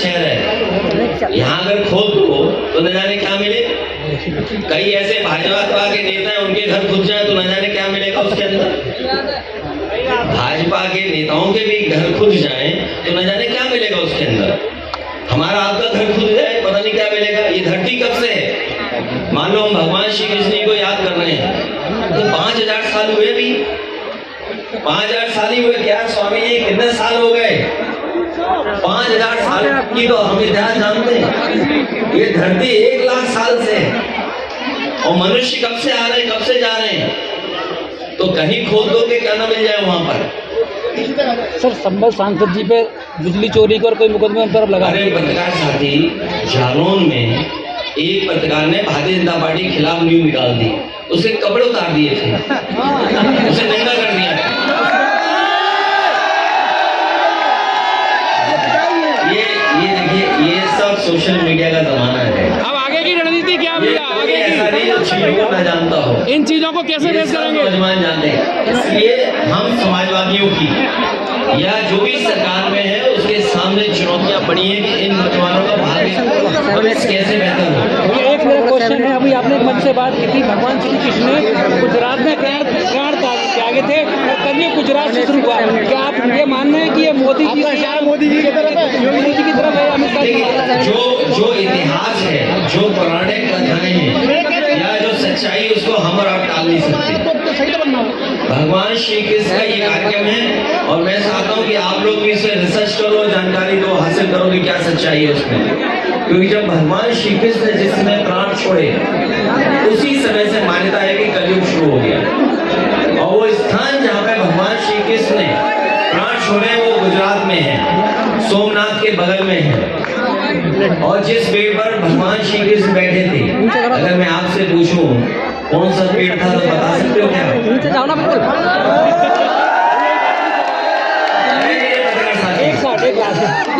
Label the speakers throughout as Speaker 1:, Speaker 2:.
Speaker 1: शहर है, यहाँ अगर खोद दो तो न जाने क्या मिले। कई ऐसे भाजपा के नेता हैं, उनके घर खुद जाए तो न जाने क्या मिलेगा उसके अंदर। भाजपा के नेताओं के भी घर खुद जाए तो न जाने क्या मिलेगा उसके अंदर। हमारा आपका घर खुद जाए, पता नहीं क्या मिलेगा। ये धरती कब से है? मान लो हम भगवान श्री कृष्ण को याद कर रहे हैं तो 5000 साल हुए भी, 5000 साल ही हुए क्या स्वामी जी? कितने साल हो गए? 5000 साल की तो हम इतिहास जानते हैं। ये धरती 1 लाख साल से है और मनुष्य कब से आ रहे हैं, कब से जा रहे हैं। तो कहीं खोद दो के क्या ना मिल जाए वहां पर।
Speaker 2: सर, संभल सांसद जी पे बिजली चोरी कर कोई मुकदमे तरफ लगा।
Speaker 1: अरे पत्रकार साथी, जालौन में एक पत्रकार ने भारतीय जनता पार्टी के खिलाफ न्यूज निकाल दी, उसके कपड़े उतार दिए थे, उसे नंगा कर दिया। ये देखिए, ये सब सोशल मीडिया का जमाना है।
Speaker 2: अब आगे की रणनीति क्या होगी? आगे
Speaker 1: ऐसा नहीं जो चीजों को न जानता हो,
Speaker 2: इन चीजों को कैसे फेस करेंगे?
Speaker 1: नौजवान जानते हैं। इसलिए हम समाजवादियों की या जो भी सरकार में है उसके सामने चुनौतियां पड़ी हैं कि इन नौजवानों का भाग्य भविष्य कैसे बेहतर हो।
Speaker 2: एक मेरा क्वेश्चन है, अभी आपने एक मंच से बात की थी, भगवान श्री कृष्ण ने गुजरात में प्राण त्यागे थे और कल ये गुजरात से शुरू हुआ। क्या आप ये मान रहे हैं कि ये मोदी जी की तरफ है, योगी जी की तरफ है, अमित शाह?
Speaker 1: जो इतिहास है, जो पौराणिक कथाएं हैं या जो सच्चाई है, उसको हम और आप टाल नहीं सकते। भगवान श्री कृष्ण का ये कार्यक्रम है और मैं चाहता हूँ कि आप लोग भी इसे रिसर्च करो, जानकारी दो, हासिल करो कि क्या सच्चाई है उसमें। क्योंकि जब भगवान श्री कृष्ण ने जिस समय प्राण छोड़े उसी समय से मान्यता है कि कलयुग शुरू हो गया। और वो स्थान जहाँ पे भगवान श्री कृष्ण ने प्राण छोड़े वो गुजरात में है, सोमनाथ के बगल में है। और जिस पेड़ पर भगवान श्री कृष्ण बैठे थे, अगर मैं आपसे पूछूं कौन सा पेड़ था तो बता सकते हो क्या?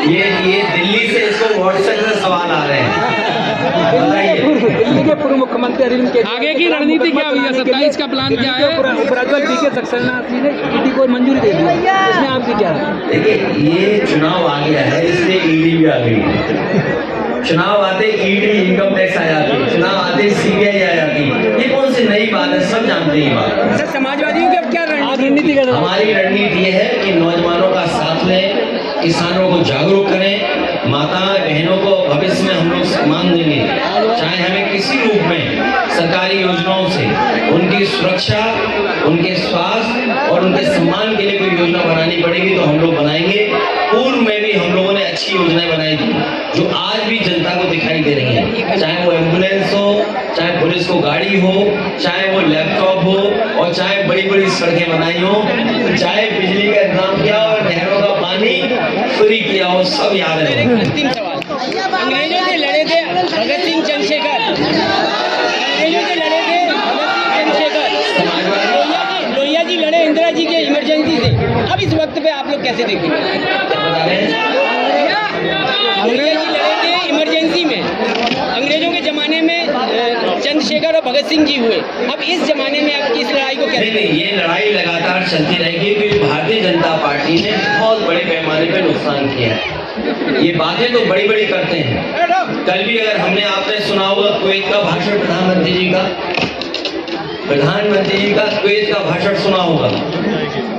Speaker 1: ये दिल्ली से इसको व्हाट्सएप से सवाल आ रहे हैं।
Speaker 2: दिल्ली के पूर्व मुख्यमंत्री अरविंद केजरीवाल, आगे की रणनीति क्या हुई है? 27 का प्लान क्या है? उपराज्यपाल डी.के. सक्सेना जी ने ईडी को मंजूरी दे दी, इसमें आपकी क्या है?
Speaker 1: देखिए, ये चुनाव आ गया है, इसलिए ईडी भी आ गई। चुनाव आते ईडी, इनकम टैक्स आ जाती, चुनाव आते सीबीआई आ जाती। ये कौन सी नई बात है? सब जानते हैं बात।
Speaker 2: सर, समाजवादियों की अब क्या रणनीति?
Speaker 1: हमारी रणनीति ये है कि नौजवानों का साथ लें, किसानों को जागरूक करें, माता बहनों को भविष्य में हम लोग सम्मान देंगे, चाहे हमें किसी रूप में सरकारी योजनाओं से उनकी सुरक्षा, उनके स्वास्थ्य और उनके सम्मान के लिए कोई योजना बनानी पड़ेगी तो हम लोग बनाएंगे। पूर्व में भी हम लोगों ने अच्छी योजनाएं बनाई थी जो आज भी जनता को दिखाई दे रही हैं, चाहे वो एम्बुलेंस हो, चाहे पुलिस को गाड़ी हो, चाहे वो लैपटॉप हो, और चाहे बड़ी बड़ी सड़कें बनाई हो, चाहे बिजली का इंतजाम किया हो, नहरों का पानी फ्री किया हो, सब याद है।
Speaker 2: अंतिम सवाल, अंग्रेजों से लड़े थे भगत सिंह चंद्रशेखर, अंग्रेजों से लड़े थे भगत सिंह चंद्रशेखर, लोहिया जी लड़े इंदिरा जी के इमरजेंसी से। अब इस वक्त पे आप लोग कैसे देखेंगे? लोहिया जी लड़े थे इमरजेंसी में, अंग्रेजों के जमाने में चंद्रशेखर और भगत सिंह जी हुए। अब इस जमाने में आप इस लड़ाई को कैसे?
Speaker 1: नहीं, ये लड़ाई लगातार चलती रहेगी क्योंकि भारतीय जनता पार्टी ने बहुत बड़े पैमाने पे नुकसान किया है। ये बातें तो बड़ी बड़ी करते हैं। कल भी अगर हमने आपने सुना होगा कुवैत का भाषण, प्रधानमंत्री जी का कुवैत का भाषण सुना होगा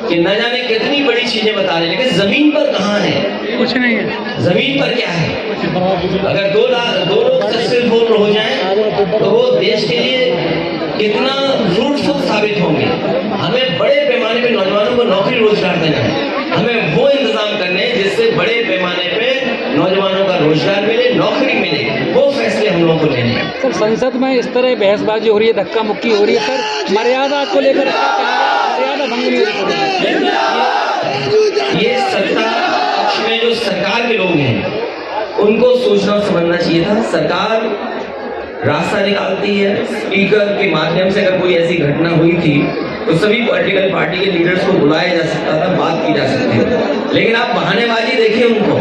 Speaker 1: कि न जाने कितनी बड़ी चीजें बता रहे हैं, लेकिन जमीन पर कहाँ है? कुछ नहीं है। जमीन पर क्या है? अगर दो लोग सक्सेसफुल हो जाएं तो वो देश के लिए कितना फ्रूटफुल साबित होंगे। हमें बड़े पैमाने पे नौजवानों को नौकरी रोजगार देना है, हमें वो इंतजाम करने हैं जिससे बड़े पैमाने पे नौजवानों का रोजगार मिले, नौकरी मिले, वो फैसले हम लोगों को लेने हैं।
Speaker 2: सर, संसद में इस तरह बहसबाजी हो रही है, धक्का मुक्की हो रही है, सर मर्यादा को लेकर मर्यादा भंग नहीं हो रही?
Speaker 1: ये सत्ता पक्ष में जो सरकार के लोग हैं उनको सोचना समझना चाहिए था। सरकार रास्ता निकालती है, स्पीकर के माध्यम से अगर कोई ऐसी घटना हुई थी तो सभी पॉलिटिकल पार्टी के लीडर्स को बुलाया जा सकता था, बात की जा सकती है। लेकिन आप बहानेबाजी देखिए उनको,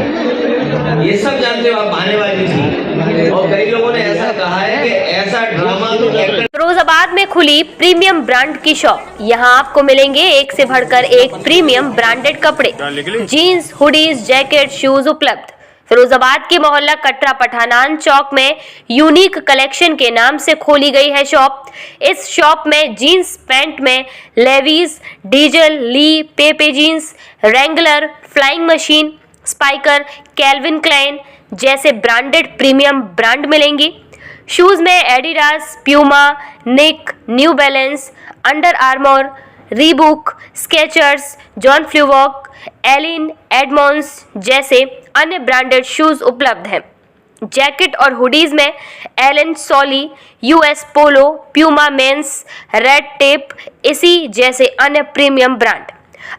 Speaker 1: ये सब जानते हो आप बहानेबाजी थी। और कई लोगों ने ऐसा कहा है कि ऐसा ड्रामा तो
Speaker 3: फिरोजाबाद में खुली प्रीमियम ब्रांड की शॉप। यहाँ आपको मिलेंगे एक से बढ़कर एक प्रीमियम ब्रांडेड कपड़े, जीन्स, हुडीज, जैकेट, शूज उपलब्ध। फिरोजाबाद के मोहल्ला कटरा पठानान चौक में यूनिक कलेक्शन के नाम से खोली गई है शॉप। इस शॉप में जीन्स पैंट में Levi's, Diesel, Lee, Pepe Jeans, Wrangler, Flying Machine, Spykar, Calvin Klein जैसे ब्रांडेड प्रीमियम ब्रांड मिलेंगी। शूज में Adidas, Puma, Nike, New Balance, Under Armour, Reebok, Skechers, John Fluevog, Allen, Edmonds जैसे अन्य branded shoes उपलब्ध हैं। Jacket और hoodies में Allen Solly, US Polo, Puma men's, Red Tape, इसी जैसे अन्य प्रीमियम ब्रांड।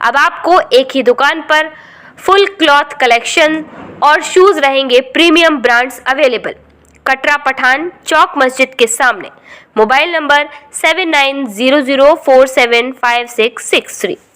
Speaker 3: अब आपको एक ही दुकान पर फुल क्लॉथ कलेक्शन और शूज रहेंगे premium brands available. Katra Pathan Chowk मस्जिद के सामने। Mobile number 7900475663।